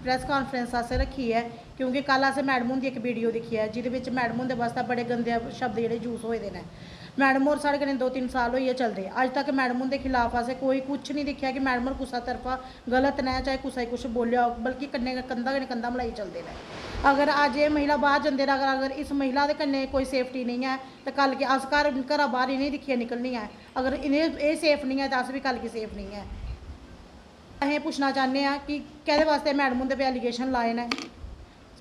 Press conference ਵਾਸਤੇ ਰੱਖੀ ਹੈ क्योंकि कल असें मैडम हुंदी एक वीडियो दिक्खी है जिहदे मैडम हुंदे वास्ते बड़े गंदे शब्द जिहड़े यूज होए दे ने। मैडम होर साढ़े कन्नै 2-3 साल होइए चलदे, अज तक मैडम हुंदे खिलाफ असें कोई कुछ नहीं दिक्खेआ कि मैडम होर कुसै तरफा गलत ने चाहे कुसै कुछ बोलेआ, बल्कि कन्नै कंधा कन्नै कंधा मलाई चलदे ने। अगर अज ये महिला बाहर जंदे न, अगर इस महिला दे कन्नै कोई सेफ्टी नहीं है तो कल के अस घरा बाहर इ'नें दिक्खियै निकलनी है, अगर इ'नें ये सेफ नहीं है तो अस भी कल की सेफ नहीं है। असें पुछना चाहते हैं कि कैदे वास्ते मैडम हुंदे पे एलीगेशन लाए ने,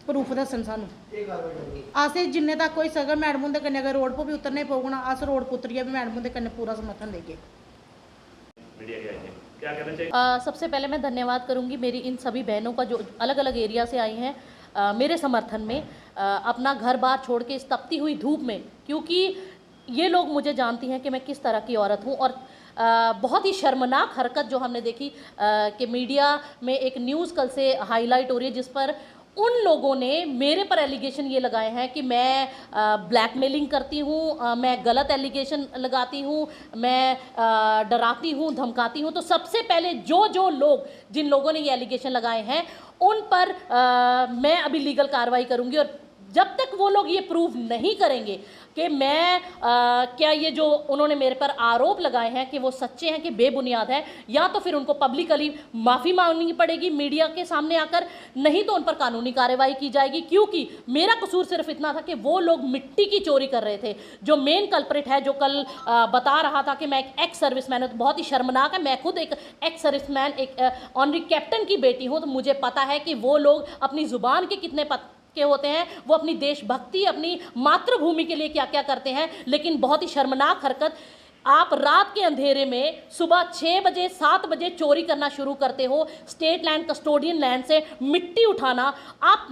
प्रूफ दसन सानू। असें जिन्ने तक होई सकै मैडम हुंदे कन्नै अगर रोड पर भी उतरने पौग ना, अस रोड पर उतरियै भी मैडम हुंदे कन्नै पूरा समर्थन देगे। सबसे पहले मैं धन्यवाद करूंगी मेरी इन सभी बहनों का जो अलग अलग एरिया से आई हैं मेरे समर्थन में, अपना घर बार छोड़ के इस तपती हुई धूप में, क्योंकि ये लोग मुझे जानती हैं कि मैं किस तरह की औरत हूँ। और बहुत ही शर्मनाक हरकत जो हमने देखी कि मीडिया में एक न्यूज़ कल से हाईलाइट हो रही है जिस पर उन लोगों ने मेरे पर एलिगेशन ये लगाए हैं कि मैं ब्लैकमेलिंग करती हूँ, मैं गलत एलिगेशन लगाती हूँ, मैं डराती हूँ, धमकाती हूँ। तो सबसे पहले जो लोग जिन लोगों ने ये एलिगेशन लगाए हैं उन पर मैं अभी लीगल कार्रवाई करूँगी, और जब तक वो लोग ये प्रूव नहीं करेंगे कि मैं क्या ये जो उन्होंने मेरे पर आरोप लगाए हैं कि वो सच्चे हैं कि बेबुनियाद है, या तो फिर उनको पब्लिकली माफ़ी मांगनी पड़ेगी मीडिया के सामने आकर, नहीं तो उन पर कानूनी कार्रवाई की जाएगी। क्योंकि मेरा कसूर सिर्फ इतना था कि वो लोग मिट्टी की चोरी कर रहे थे। जो मेन कल्प्रिट है, जो कल बता रहा था कि मैं एक एक्स सर्विसमैन हूँ, तो बहुत ही शर्मनाक है। मैं खुद एक एक्स सर्विसमैन, एक ऑनरी कैप्टन की बेटी हूँ, तो मुझे पता है कि वो लोग अपनी ज़ुबान के कितने के होते हैं, वो अपनी देशभक्ति, अपनी मातृभूमि के लिए क्या क्या करते हैं। लेकिन बहुत ही शर्मनाक हरकत, आप रात के अंधेरे में सुबह 6 बजे 7 बजे चोरी करना शुरू करते हो, स्टेट लैंड, कस्टोडियन लैंड से मिट्टी उठाना, आप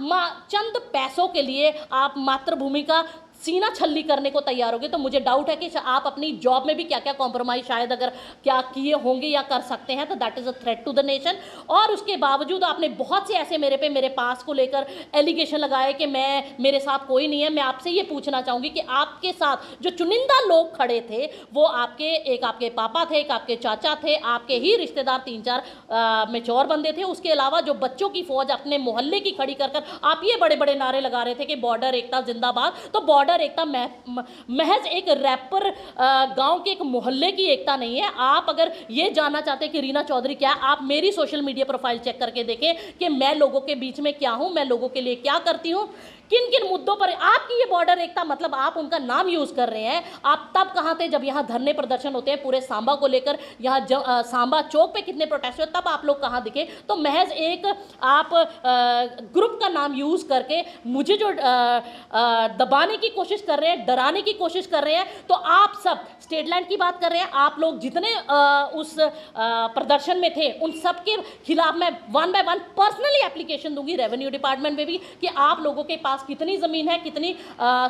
चंद पैसों के लिए आप मातृभूमि का सीना छल्ली करने को तैयार होगे। तो मुझे डाउट है कि आप अपनी जॉब में भी क्या क्या कॉम्प्रोमाइज़ शायद अगर क्या किए होंगे या कर सकते हैं, तो that is a threat to the nation. और उसके बावजूद आपने बहुत से ऐसे मेरे पास को लेकर एलिगेशन लगाए कि मेरे साथ कोई नहीं है। मैं आपसे ये पूछना चाहूँगी कि आपके साथ जो चुनिंदा लोग खड़े थे वो एक आपके पापा थे, एक आपके चाचा थे, आपके ही रिश्तेदार 3-4 मेच्योर बंदे थे, उसके अलावा जो बच्चों की फौज अपने मोहल्ले की खड़ी कर आप ये बड़े बड़े नारे लगा रहे थे कि बॉर्डर एकता जिंदाबाद। तो बॉर्डर एकता महज एक रैपर गांव के एक मोहल्ले की एकता नहीं है। आप अगर ये जानना चाहते हैं कि रीना चौधरी क्या है, आप मेरी सोशल मीडिया प्रोफाइल चेक करके देखें कि मैं लोगों के बीच में क्या हूं, मैं लोगों के लिए क्या करती हूं, किन किन मुद्दों पर आपकी ये बॉर्डर एकता, मतलब आप उनका नाम यूज कर रहे हैं। आप तब कहां थे जब यहां धरने प्रदर्शन होते हैं पूरे सांबा को लेकर, यहां सांबा चौक पे कितने प्रोटेस्ट हुए, तब आप लोग कहां दिखे। तो महज एक आप ग्रुप का नाम यूज करके मुझे जो दबाने की कोशिश कर रहे हैं, डराने की कोशिश कर रहे हैं। तो आप सब स्टेट लैंड की बात कर रहे हैं, आप लोग जितने उस प्रदर्शन में थे उन सब के खिलाफ मैं 1 बाय 1 पर्सनली एप्लीकेशन दूंगी रेवेन्यू डिपार्टमेंट में भी कि आप लोगों के पास कितनी ज़मीन है, कितनी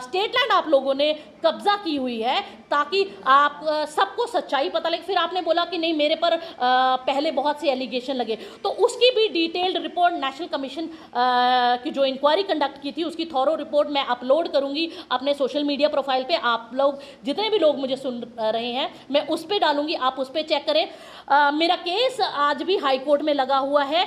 स्टेट लैंड आप लोगों ने कब्जा की हुई है, ताकि आप सबको सच्चाई पता लगे। फिर आपने बोला कि नहीं मेरे पर पहले बहुत से एलिगेशन लगे, तो उसकी भी डिटेल्ड रिपोर्ट नेशनल कमीशन की जो इंक्वायरी कंडक्ट की थी उसकी थॉरो रिपोर्ट मैं अपलोड करूंगी अपने सोशल मीडिया प्रोफाइल पे। आप लोग जितने भी लोग मुझे सुन रहे हैं मैं उस पर डालूंगी, आप उस पर चेक करें। मेरा केस आज भी हाई कोर्ट में लगा हुआ है,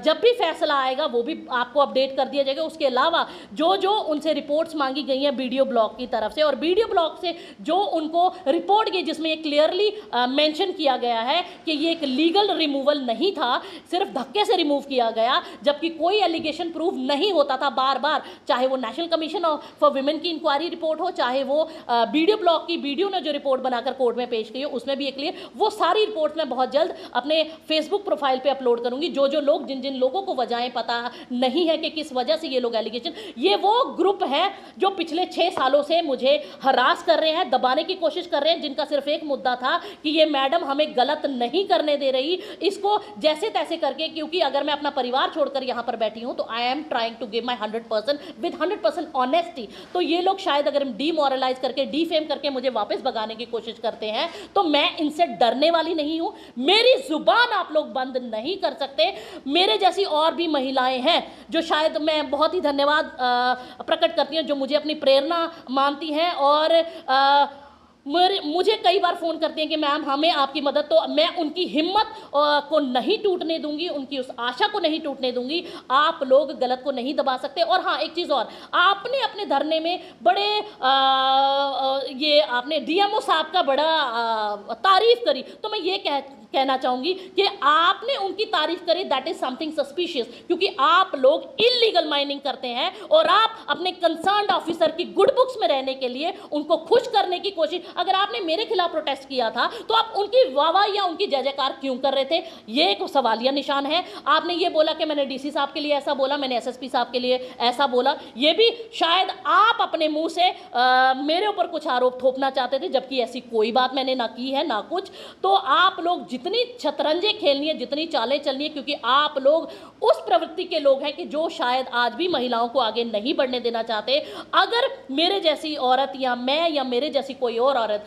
जब भी फैसला आएगा वो भी आपको अपडेट कर दिया जाएगा। उसके अलावा जो उनसे रिपोर्ट्स मांगी गई हैं वीडियो ब्लॉग की तरफ से, और वीडियो ब्लॉग से जो उनको रिपोर्ट गई जिसमें ये क्लियरली मेंशन किया गया है कि ये एक लीगल रिमूवल नहीं था, सिर्फ धक्के से रिमूव किया गया, जबकि कोई एलिगेशन प्रूव नहीं होता था बार बार, चाहे वो नेशनल कमीशन फॉर विमेन की इंक्वायरी रिपोर्ट हो, चाहे वो वीडियो ब्लॉग की वीडियो ने जो रिपोर्ट बनाकर कोर्ट में पेश की हो उसमें भी एक क्लियर। वो सारी रिपोर्ट्स मैं बहुत जल्द अपने फेसबुक प्रोफाइल पे अपलोड करूंगी। जो लोग जिन लोगों को वजहें पता नहीं है कि किस वजह से ये लोग एलिगेशन, ये वो ग्रुप है जो पिछले 6 सालों से मुझे हरास कर रहे हैं, दबाने की कोशिश कर रहे हैं, जिनका सिर्फ एक मुद्दा था कि ये मैडम हमें गलत नहीं करने दे रही, इसको जैसे तैसे करके, क्योंकि अगर मैं अपना परिवार छोड़कर यहां पर बैठी हूं तो I am trying to give my 100% with 100% honesty. तो ये लोग शायद अगर डीमोरलाइज करके, डीफेम करके मुझे वापस भगाने की कोशिश करते हैं तो मैं इनसे डरने वाली नहीं हूं। मेरी जुबान आप लोग बंद नहीं कर सकते। मेरे जैसी और भी महिलाएं हैं जो शायद, मैं बहुत ही धन्यवाद प्रकट करती हूँ, जो मुझे अपनी प्रेरणा मानती हैं और मुझे कई बार फ़ोन करते हैं कि मैम हमें आपकी मदद, तो मैं उनकी हिम्मत को नहीं टूटने दूंगी, उनकी उस आशा को नहीं टूटने दूंगी। आप लोग गलत को नहीं दबा सकते। और हाँ, एक चीज़ और, आपने अपने धरने में बड़े ये आपने डीएमओ साहब का बड़ा तारीफ करी, तो मैं ये कहना चाहूँगी कि आपने उनकी तारीफ करी, दैट इज समथिंग सस्पिशियस, क्योंकि आप लोग इलीगल माइनिंग करते हैं और आप अपने कंसर्न्ड ऑफिसर की गुड बुक्स में रहने के लिए उनको खुश करने की कोशिश। अगर आपने मेरे खिलाफ प्रोटेस्ट किया था तो आप उनकी वाहवाही या उनकी जय जयकार क्यों कर रहे थे? ये एक सवालिया निशान है। आपने ये बोला कि मैंने डीसी साहब के लिए ऐसा बोला, मैंने एसएसपी साहब के लिए ऐसा बोला, ये भी शायद आप अपने मुंह से मेरे ऊपर कुछ आरोप थोपना चाहते थे, जबकि ऐसी कोई बात मैंने ना की है ना कुछ। तो आप लोग जितनी शतरंजे खेलनी है, जितनी चालें चलनी है, क्योंकि आप लोग उस प्रवृत्ति के लोग हैं कि जो शायद आज भी महिलाओं को आगे नहीं बढ़ने देना चाहते। अगर मेरे जैसी औरत या मैं या मेरे जैसी कोई और औरत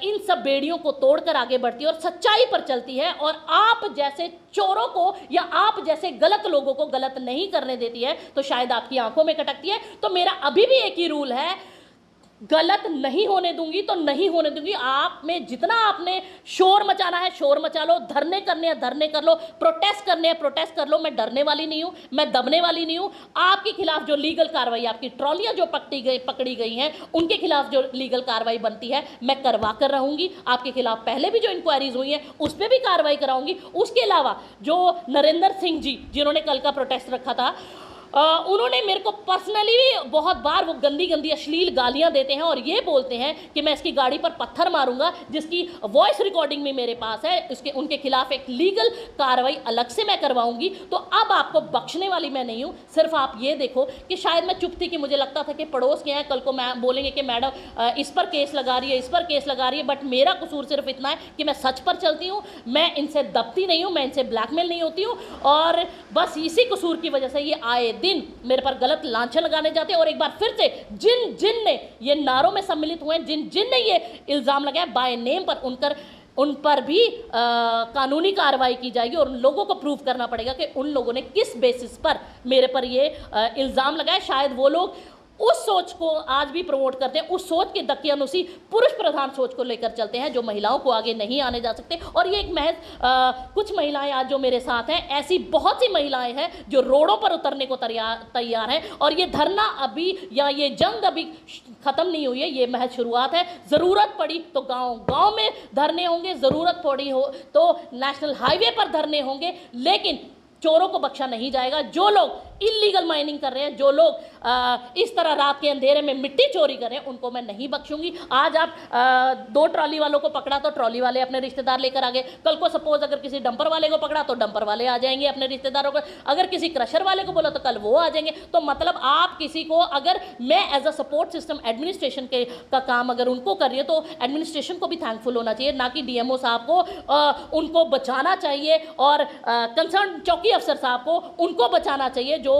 इन सब बेड़ियों को तोड़कर आगे बढ़ती है और सच्चाई पर चलती है और आप जैसे चोरों को या आप जैसे गलत लोगों को गलत नहीं करने देती है, तो शायद आपकी आंखों में खटकती है। तो मेरा अभी भी एक ही रूल है, गलत नहीं होने दूंगी तो नहीं होने दूंगी। आप में जितना आपने शोर मचाना है शोर मचा लो, धरने करने हैं धरने कर लो, प्रोटेस्ट करने हैं प्रोटेस्ट कर लो। मैं डरने वाली नहीं हूं, मैं दबने वाली नहीं हूं। आपके खिलाफ जो लीगल कार्रवाई, आपकी ट्रॉलियां जो पकड़ी गई हैं, उनके खिलाफ जो लीगल कार्रवाई बनती है मैं करवा कर रहूंगी। आपके खिलाफ पहले भी जो इंक्वायरीज हुई हैं उस पर भी कार्रवाई कराऊंगी। उसके अलावा जो नरेंद्र सिंह जी जिन्होंने कल का प्रोटेस्ट रखा था, उन्होंने मेरे को पर्सनली बहुत बार वो गंदी गंदी अश्लील गालियां देते हैं और ये बोलते हैं कि मैं इसकी गाड़ी पर पत्थर मारूंगा, जिसकी वॉइस रिकॉर्डिंग भी मेरे पास है। उनके खिलाफ एक लीगल कार्रवाई अलग से मैं करवाऊंगी। तो अब आपको बख्शने वाली मैं नहीं हूं। सिर्फ आप ये देखो कि शायद मैं चुप थी कि मुझे लगता था कि पड़ोस के हैं, कल को मैं बोलेंगे कि मैडम इस पर केस लगा रही है, इस पर केस लगा रही है। बट मेरा कसूर सिर्फ इतना है कि मैं सच पर चलती हूँ, मैं इनसे दबती नहीं हूँ, मैं इनसे ब्लैकमेल नहीं होती हूँ। और बस इसी कसूर की वजह से ये आए दिन मेरे पर गलत लांछन लगाने जाते हैं। और एक बार फिर से जिन ने ये नारों में सम्मिलित हुए हैं, जिन ने ये इल्ज़ाम लगाया बाय नेम पर, उन पर भी कानूनी कार्रवाई की जाएगी और उन लोगों को प्रूव करना पड़ेगा कि उन लोगों ने किस बेसिस पर मेरे पर ये इल्ज़ाम लगाया। शायद वो लोग उस सोच को आज भी प्रमोट करते हैं, उस सोच के दकियानुसी पुरुष प्रधान सोच को लेकर चलते हैं, जो महिलाओं को आगे नहीं आने जा सकते। और ये एक महज कुछ महिलाएं आज जो मेरे साथ हैं, ऐसी बहुत सी महिलाएं हैं जो रोडों पर उतरने को तैयार हैं। और ये धरना अभी या ये जंग अभी खत्म नहीं हुई है, ये महज शुरुआत है। ज़रूरत पड़ी तो गाँव में धरने होंगे, ज़रूरत पड़ी हो तो नेशनल हाईवे पर धरने होंगे, लेकिन चोरों को बख्शा नहीं जाएगा। जो लोग इलीगल माइनिंग कर रहे हैं, जो लोग इस तरह रात के अंधेरे में मिट्टी चोरी कर रहे हैं, उनको मैं नहीं बख्शूंगी। आज आप 2 ट्रॉली वालों को पकड़ा तो ट्रॉली वाले अपने रिश्तेदार लेकर आ गए। कल को सपोज अगर किसी डंपर वाले को पकड़ा तो डंपर वाले आ जाएंगे अपने रिश्तेदारों को। अगर किसी क्रशर वाले को बोला तो कल वो आ जाएंगे। तो मतलब आप किसी को, अगर मैं as a support system administration का काम अगर उनको कर रही है, तो एडमिनिस्ट्रेशन को भी थैंकफुल होना चाहिए, ना कि डीएमओ साहब को उनको बचाना चाहिए और कंसर्न चौकी अफसर साहब को उनको बचाना चाहिए जो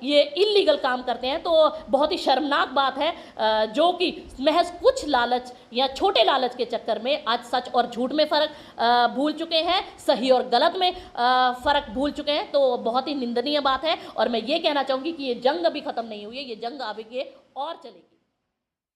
ये इलीगल काम करते हैं। तो बहुत ही शर्मनाक बात है जो कि महज कुछ लालच या छोटे लालच के चक्कर में आज सच और झूठ में फ़र्क भूल चुके हैं, सही और गलत में फ़र्क भूल चुके हैं। तो बहुत ही निंदनीय बात है और मैं ये कहना चाहूँगी कि ये जंग अभी ख़त्म नहीं हुई है, ये जंग आगे और चलेगी।